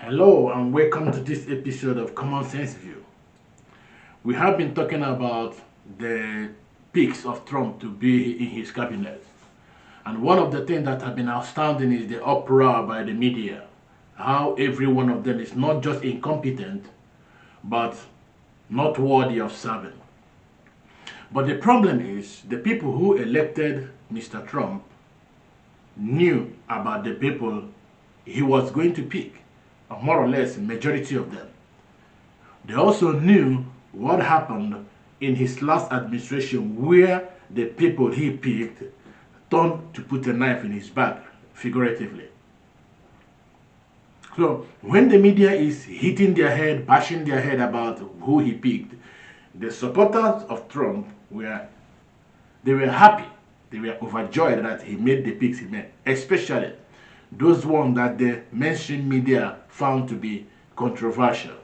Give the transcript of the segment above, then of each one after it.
Hello and welcome to this episode of Common Sense View. We have been talking about the picks of Trump to be in his cabinet. And one of the things that have been outstanding is the uproar by the media. How every one of them is not just incompetent, but not worthy of serving. But the problem is the people who elected Mr. Trump knew about the people he was going to pick, or more or less, majority of them. They also knew what happened in his last administration, where the people he picked turned to put a knife in his back, figuratively. So when the media is hitting their head, bashing their head about who he picked, the supporters of Trump were happy. They were overjoyed that he made the picks he made, especially those ones that the mainstream media found to be controversial.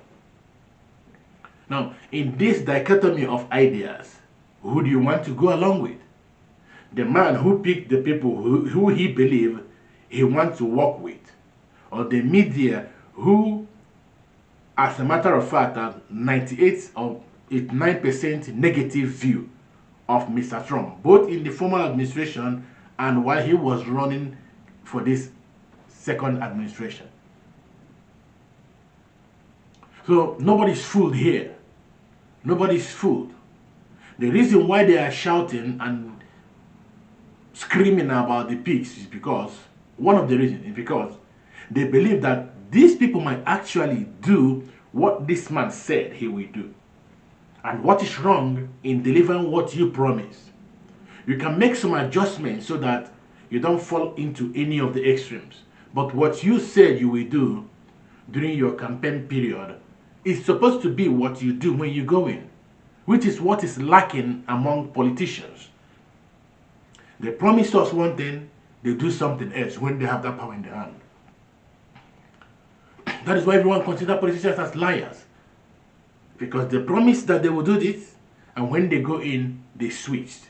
Now, in this dichotomy of ideas, who do you want to go along with? The man who picked the people who he believed he wants to work with, or the media who, as a matter of fact, have 98 or 89% negative view of Mr. Trump, both in the former administration and while he was running for this second administration. So nobody's fooled here. Nobody's fooled. The reason why they are shouting and screaming about the pigs is because one of the reasons is because they believe that these people might actually do what this man said he will do. And what is wrong in delivering what you promise? You can make some adjustments so that you don't fall into any of the extremes. But what you said you will do during your campaign period is supposed to be what you do when you go in, which is what is lacking among politicians. They promise us one thing, they do something else when they have that power in their hand. That is why everyone considers politicians as liars. Because they promised that they will do this, and when they go in, they switched.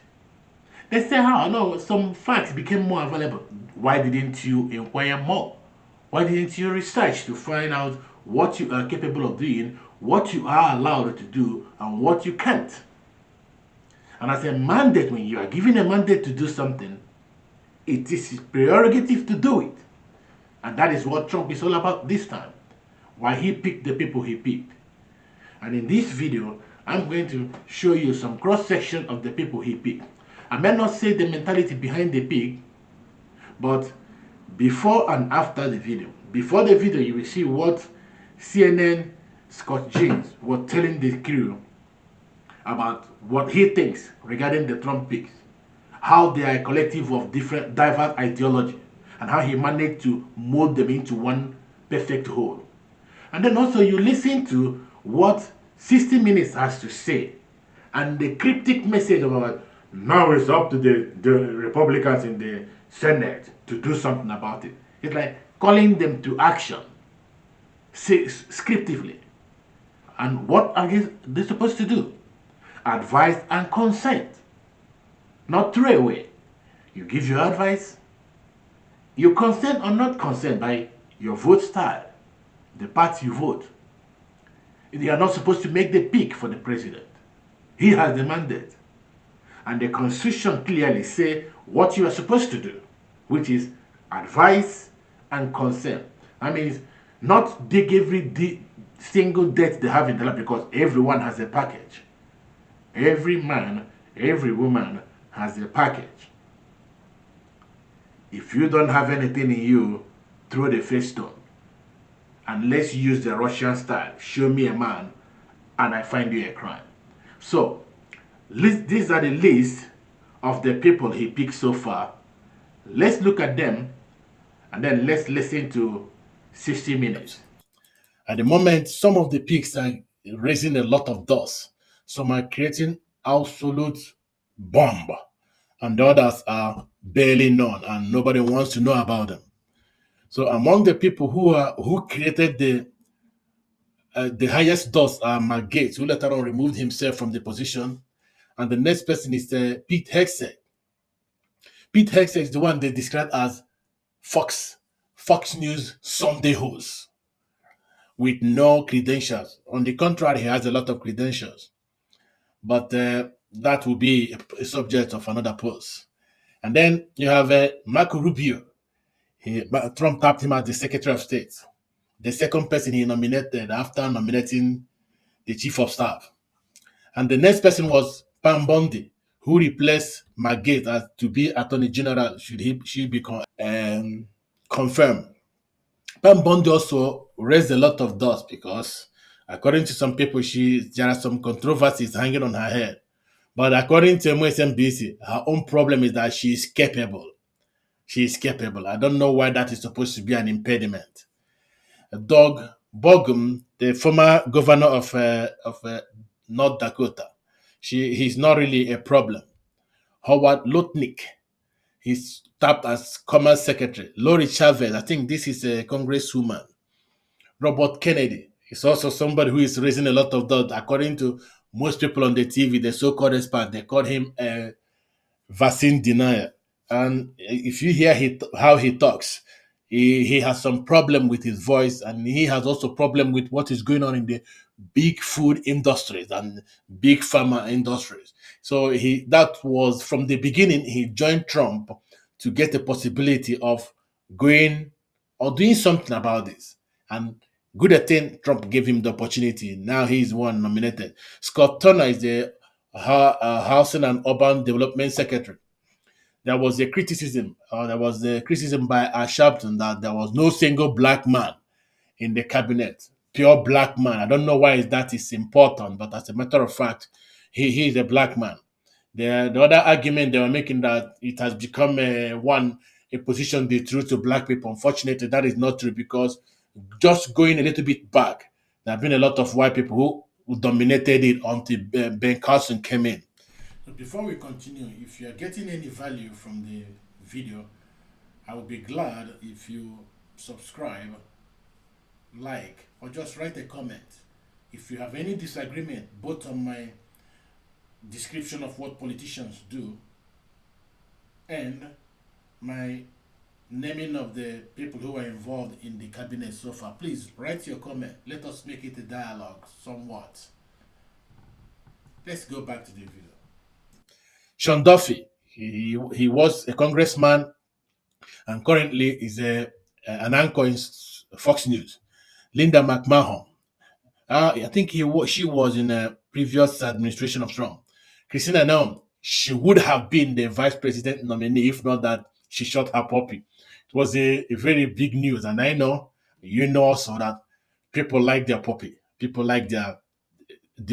They say, how? No, some facts became more available. Why didn't you inquire more? Why didn't you research to find out what you are capable of doing, what you are allowed to do, and what you can't? And as a mandate, when you are given a mandate to do something, it is his prerogative to do it. And that is what Trump is all about this time. Why he picked the people he picked. And in this video, I'm going to show you some cross-section of the people he picked. I may not say the mentality behind the pick, but before and after the video. Before the video, you will see what CNN Scott James was telling the crew about what he thinks regarding the Trump picks, how they are a collective of different diverse ideology, and how he managed to mold them into one perfect whole. And then also you listen to what 60 Minutes has to say, and the cryptic message about now it's up to the Republicans in the Senate to do something about it. It's like calling them to action, scriptively. And what are they supposed to do? Advise and consent, not throw away. You give your advice, you consent or not consent by your vote style, the party you vote. They are not supposed to make the pick for the president. He has the mandate. And the constitution clearly say what you are supposed to do, which is advise and consent. I mean, not dig every single debt they have in the life, because everyone has a package. Every man, every woman has a package. If you don't have anything in you, throw the first stone. And let's use the Russian style. Show me a man and I find you a crime. So, these are the list of the people he picked so far. Let's look at them and then let's listen to 60 Minutes. At the moment, some of the picks are raising a lot of dust. Some are creating absolute bomb, and the others are barely known, and nobody wants to know about them. So among the people who created the highest dust are Mark Gates, who later on removed himself from the position, and the next person is Pete Hegseth. Pete Hegseth is the one they describe as Fox News Sunday host. with no credentials. On the contrary, he has a lot of credentials, but that will be a subject of another post. And then you have Marco Rubio. Trump tapped him as the Secretary of State, the second person he nominated after nominating the Chief of Staff. And the next person was Pam Bondi, who replaced McGate as to be Attorney General should she be confirmed. Pam Bondi also raised a lot of dust because, according to some people, there are some controversies hanging on her head. But according to MSNBC, her own problem is that she is capable. She is capable. I don't know why that is supposed to be an impediment. Doug Burgum, the former governor of North Dakota, he's not really a problem. Howard Lutnick, he's tapped as Commerce Secretary. Lori Chavez, I think this is a congresswoman. Robert Kennedy is also somebody who is raising a lot of doubt. According to most people on the TV, the so-called expert, they call him a vaccine denier. And if you hear how he talks, he has some problem with his voice, and he has also problem with what is going on in the big food industries and big pharma industries. So that was from the beginning. He joined Trump to get the possibility of going or doing something about this. And good at thing, Trump gave him the opportunity. Now he's one nominated. Scott Turner is the Housing and Urban Development Secretary. There was a criticism by Sharpton that there was no single black man in the cabinet, pure black man. I don't know why that is important, but as a matter of fact, he is a black man. The other argument they were making that it has become a position they threw to black people. Unfortunately, that is not true because just going a little bit back, there have been a lot of white people who dominated it until Ben Carson came in. So before we continue, if you are getting any value from the video, I would be glad if you subscribe, like, or just write a comment. If you have any disagreement, both on my description of what politicians do and my naming of the people who are involved in the cabinet so far, please write your comment. Let us make it a dialogue somewhat. Let's go back to the video. Sean Duffy, he was a congressman and currently is an anchor in Fox News. Linda McMahon, I think she was in a previous administration of Trump. Christina Naum, she would have been the vice president nominee if not that she shot her puppy. It was a very big news, and I know you know also that people like their puppy. People like the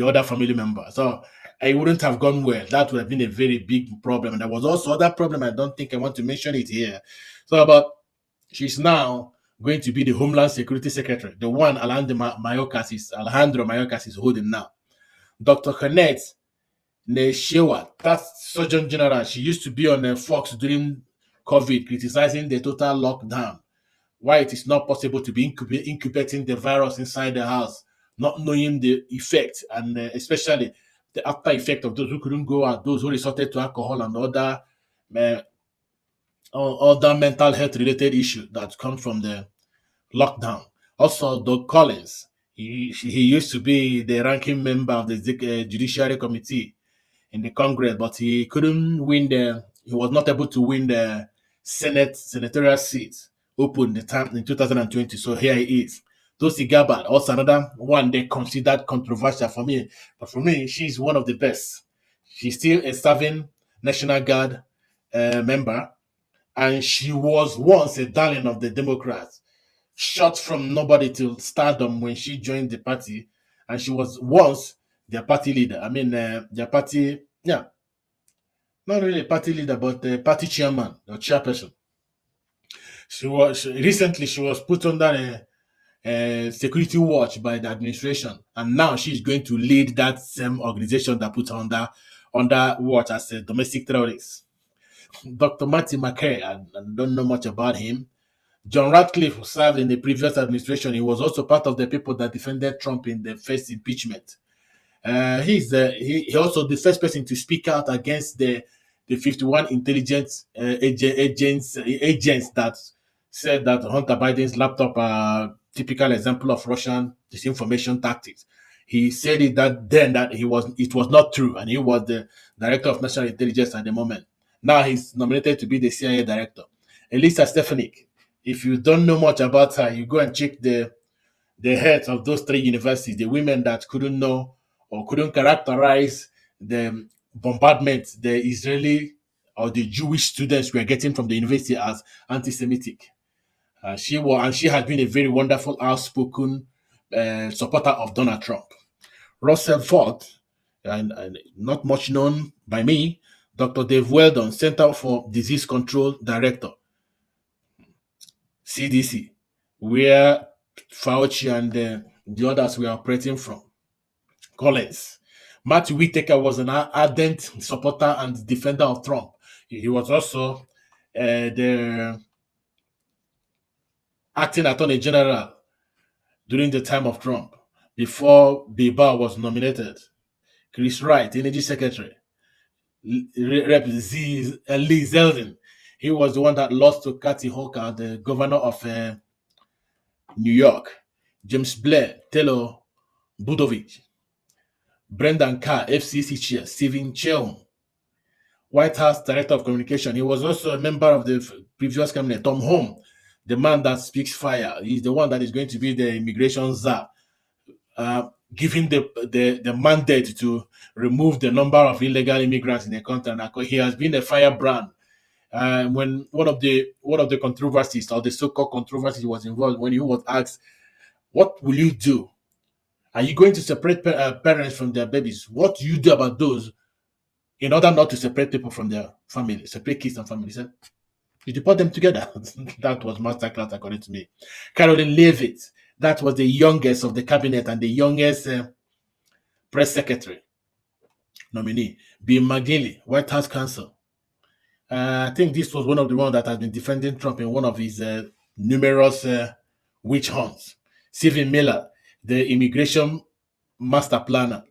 other family member. So it wouldn't have gone well. That would have been a very big problem. And there was also other problem. I don't think I want to mention it here. So about she's now going to be the Homeland Security Secretary, the one Alejandro Mayorkas is holding now. Dr. Kenneth Neshewa, that's Surgeon General. She used to be on Fox during COVID, criticizing the total lockdown. Why it is not possible to be incubating the virus inside the house, not knowing the effect, and especially the after effect of those who couldn't go out, those who resorted to alcohol and uh, other mental health related issues that come from the lockdown. Also, Doug Collins, he used to be the ranking member of the Judiciary Committee in the Congress, but he couldn't win he was not able to win the senatorial seat open the time in 2020. So here he is. Tulsi Gabbard, also another one they considered controversial for me, but for me, she's one of the best. She's still a serving National Guard member, and she was once a darling of the Democrats, shot from nobody to stardom when she joined the party, and she was once their party leader. I mean, their party, yeah, not really a party leader, but the party chairman or chairperson. Recently she was put under a security watch by the administration, and now she's going to lead that same organization that put her under watch as a domestic terrorist. Dr. Matthew McKay, I don't know much about him. John Ratcliffe, who served in the previous administration, he was also part of the people that defended Trump in the first impeachment. He also the first person to speak out against the 51 intelligence agents that said that Hunter Biden's laptop are typical example of Russian disinformation tactics. He said that it was not true, and he was the director of national intelligence at the moment. Now he's nominated to be the CIA director. Elisa Stefanik. If you don't know much about her, you go and check the heads of those three universities, the women that couldn't know or couldn't characterize the bombardment the Israeli or the Jewish students were getting from the university as anti-Semitic. She has been a very wonderful, outspoken supporter of Donald Trump. Russell Ford, and not much known by me, Dr. Dave Weldon, Center for Disease Control Director, CDC, where Fauci and the others were operating from. Collins. Matthew Whitaker was an ardent supporter and defender of Trump. He was also the acting attorney general during the time of Trump before Bill was nominated. Chris Wright, energy secretary. Rep. Lee Zeldin. He was the one that lost to Kathy Hochul, the governor of New York. James Blair, Taylor Budovich. Brendan Carr, FCC chair. Stephen Cheung, White House Director of Communication. He was also a member of the previous cabinet. Tom Home, the man that speaks fire. He's the one that is going to be the immigration czar, giving the mandate to remove the number of illegal immigrants in the country. And he has been a firebrand. When one of the controversies or the so-called controversy was involved, when he was asked, "What will you do? Are you going to separate parents from their babies? What do you do about those in order not to separate people from their family, separate kids and families?" He said, "You deport them together." That was masterclass, according to me. Caroline Leavitt, that was the youngest of the cabinet and the youngest press secretary nominee. Bill McGinley, White House counsel. I think this was one of the ones that has been defending Trump in one of his numerous witch hunts. Stephen Miller, the immigration master planner.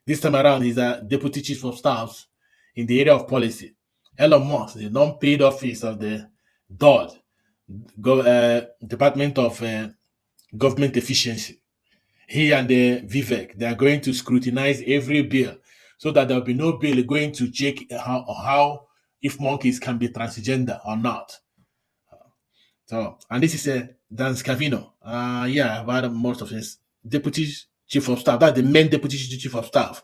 This time around, he's a deputy chief of staff in the area of policy. Elon Musk, the non-paid office of the DOD, Department of Government Efficiency. He and Vivek, they are going to scrutinize every bill so that there will be no bill going to check how if monkeys can be transgender or not. So, and this is Dan Scavino. Yeah, I've had most of his deputy chief of staff. That's the main deputy chief of staff.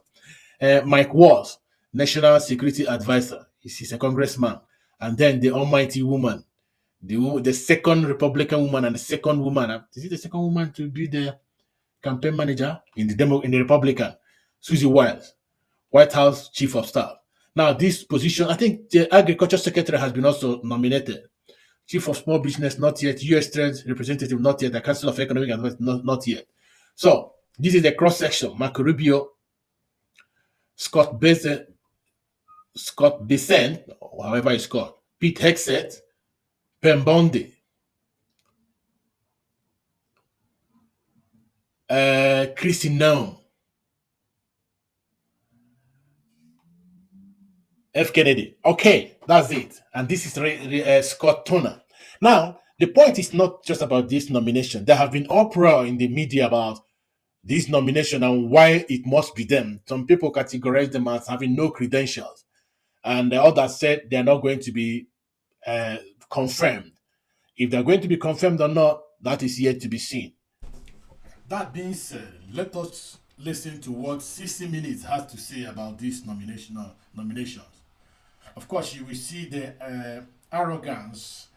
Mike Waltz, National Security Advisor. He's a congressman. And then the almighty woman, the second Republican woman and the second woman. Is it the second woman to be the campaign manager in the Republican? Susie Wiles, White House Chief of Staff. Now, this position, I think the Agriculture Secretary has been also nominated. Chief of Small Business, not yet. U.S. Trade Representative, not yet. The Council of Economic Advice, not yet. So, this is the cross-section. Marco Rubio, Scott Bessent, or however it's called, Pete Hegseth, Pam Bondi, Christy Noem, F. Kennedy. Okay, that's it. And this is Scott Toner. Now, the point is not just about this nomination. There have been uproar in the media about this nomination and why it must be them. Some people categorize them as having no credentials, and the others said they're not going to be confirmed. If they're going to be confirmed or not, that is yet to be seen. That being said, let us listen to what 60 Minutes has to say about these nominations. Of course, you will see the arrogance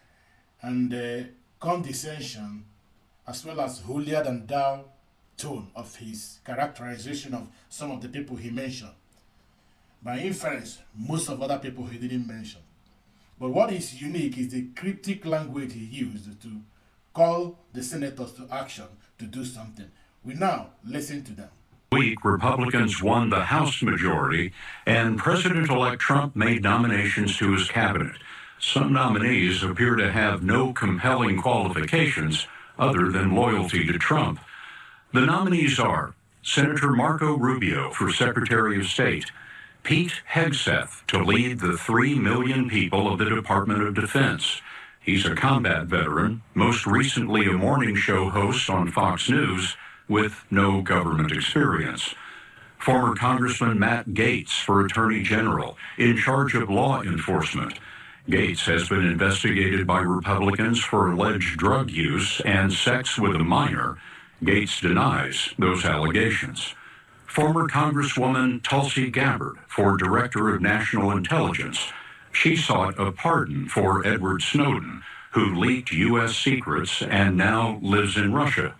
and the condescension, as well as holier than thou tone of his characterization of some of the people he mentioned. By inference, most of other people he didn't mention. But what is unique is the cryptic language he used to call the senators to action to do something. We now listen to them. Week, Republicans won the House majority, and President-elect Trump made nominations to his cabinet. Some nominees appear to have no compelling qualifications other than loyalty to Trump. The nominees are Senator Marco Rubio for Secretary of State, Pete Hegseth to lead the 3 million people of the Department of Defense, He's a combat veteran, most recently a morning show host on Fox News with no government experience. Former Congressman Matt Gaetz for Attorney General, in charge of law enforcement. Gaetz has been investigated by Republicans for alleged drug use and sex with a minor. Gaetz denies those allegations. Former Congresswoman Tulsi Gabbard for Director of National Intelligence. She sought a pardon for Edward Snowden, who leaked U.S. secrets and now lives in Russia.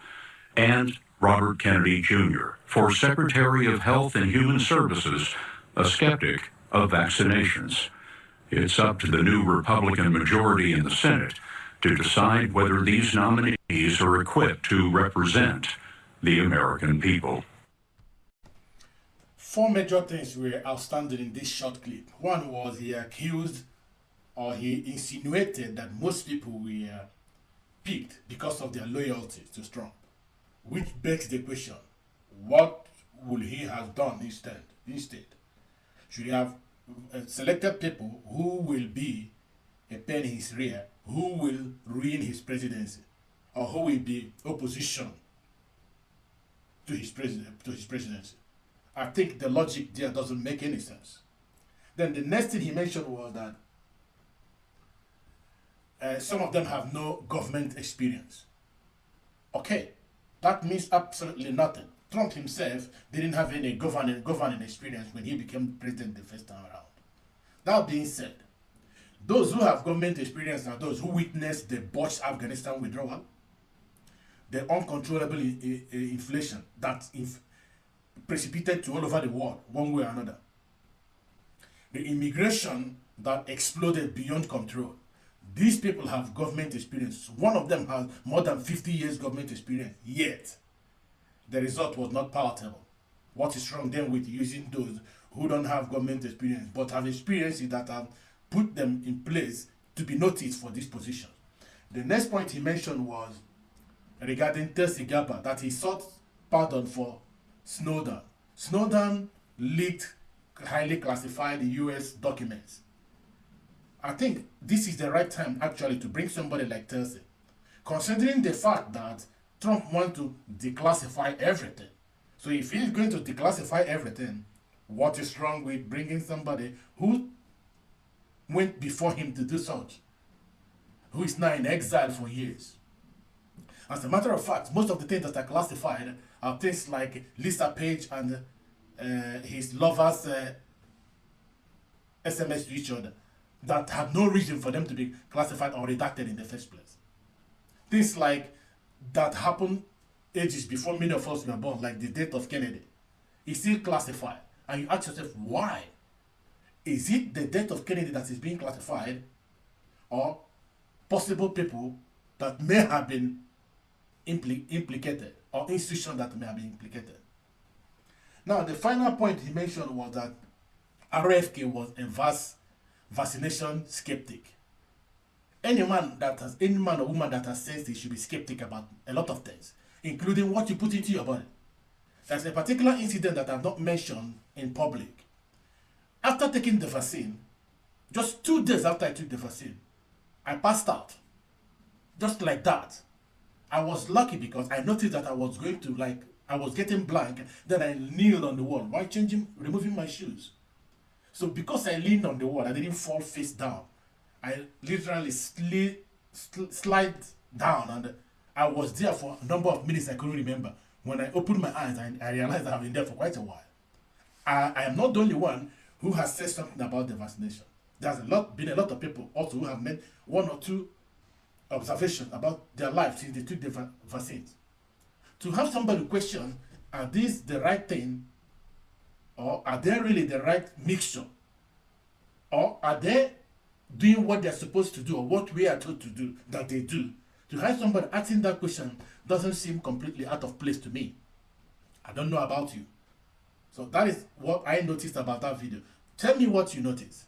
And Robert Kennedy Jr. for Secretary of Health and Human Services, a skeptic of vaccinations. It's up to the new Republican majority in the Senate to decide whether these nominees are equipped to represent the American people. 4 major things were outstanding in this short clip. One was he accused or he insinuated that most people were picked because of their loyalty to Trump, which begs the question, what would he have done instead? Should he have selected people who will be a pain in his rear, who will ruin his presidency, or who will be opposition to his presidency? I think the logic there doesn't make any sense. Then the next thing he mentioned was that some of them have no government experience. Okay, that means absolutely nothing. Trump himself didn't have any governing experience when he became president the first time around. That being said, those who have government experience are those who witnessed the botched Afghanistan withdrawal, the uncontrollable inflation that precipitated to all over the world, one way or another, the immigration that exploded beyond control. These people have government experience. One of them has more than 50 years government experience, yet the result was not palatable. What is wrong then with using those who don't have government experience but have experiences that have put them in place to be noticed for this position? The next point he mentioned was regarding Tulsi Gabbard, that he sought pardon for Snowden. Snowden leaked highly classified US documents. I think this is the right time actually to bring somebody like Tulsi, considering the fact that Trump wants to declassify everything. So if he's going to declassify everything, what is wrong with bringing somebody who went before him to do such, who is now in exile for years? As a matter of fact, most of the things that are classified are things like Lisa Page and his lovers' SMS to each other that had no reason for them to be classified or redacted in the first place. Things like that happened ages before many of us were born, like the death of Kennedy, is still classified. And you ask yourself, why? Is it the death of Kennedy that is being classified, or possible people that may have been implicated, or institutions that may have been implicated? Now, the final point he mentioned was that RFK was a vaccination skeptic. Any man or woman that has sensed, he should be skeptic about a lot of things, including what you put into your body. There's a particular incident that I've not mentioned in public. After taking the vaccine, just 2 days after I took the vaccine, I passed out. Just like that. I was lucky because I noticed that I was getting blank. Then I kneeled on the wall while removing my shoes. So because I leaned on the wall, I didn't fall face down. I literally slid down, and I was there for a number of minutes I couldn't remember. When I opened my eyes, I realized I've been there for quite a while. I am not the only one who has said something about the vaccination. There's been a lot of people also who have made 1 or 2 observations about their life since they took the vaccines. To have somebody question, are these the right thing, or are they really the right mixture, or are they doing what they're supposed to do, or what we are told to do that they do? To have somebody asking that question doesn't seem completely out of place to me. I don't know about you. So that is what I noticed about that video. Tell me what you noticed.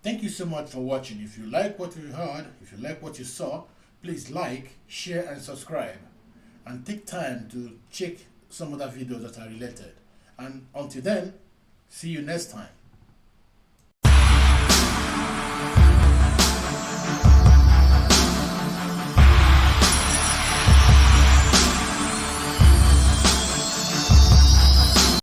Thank you so much for watching. If you like what you heard, if you like what you saw, please like, share, and subscribe. And take time to check some other videos that are related. And until then, see you next time.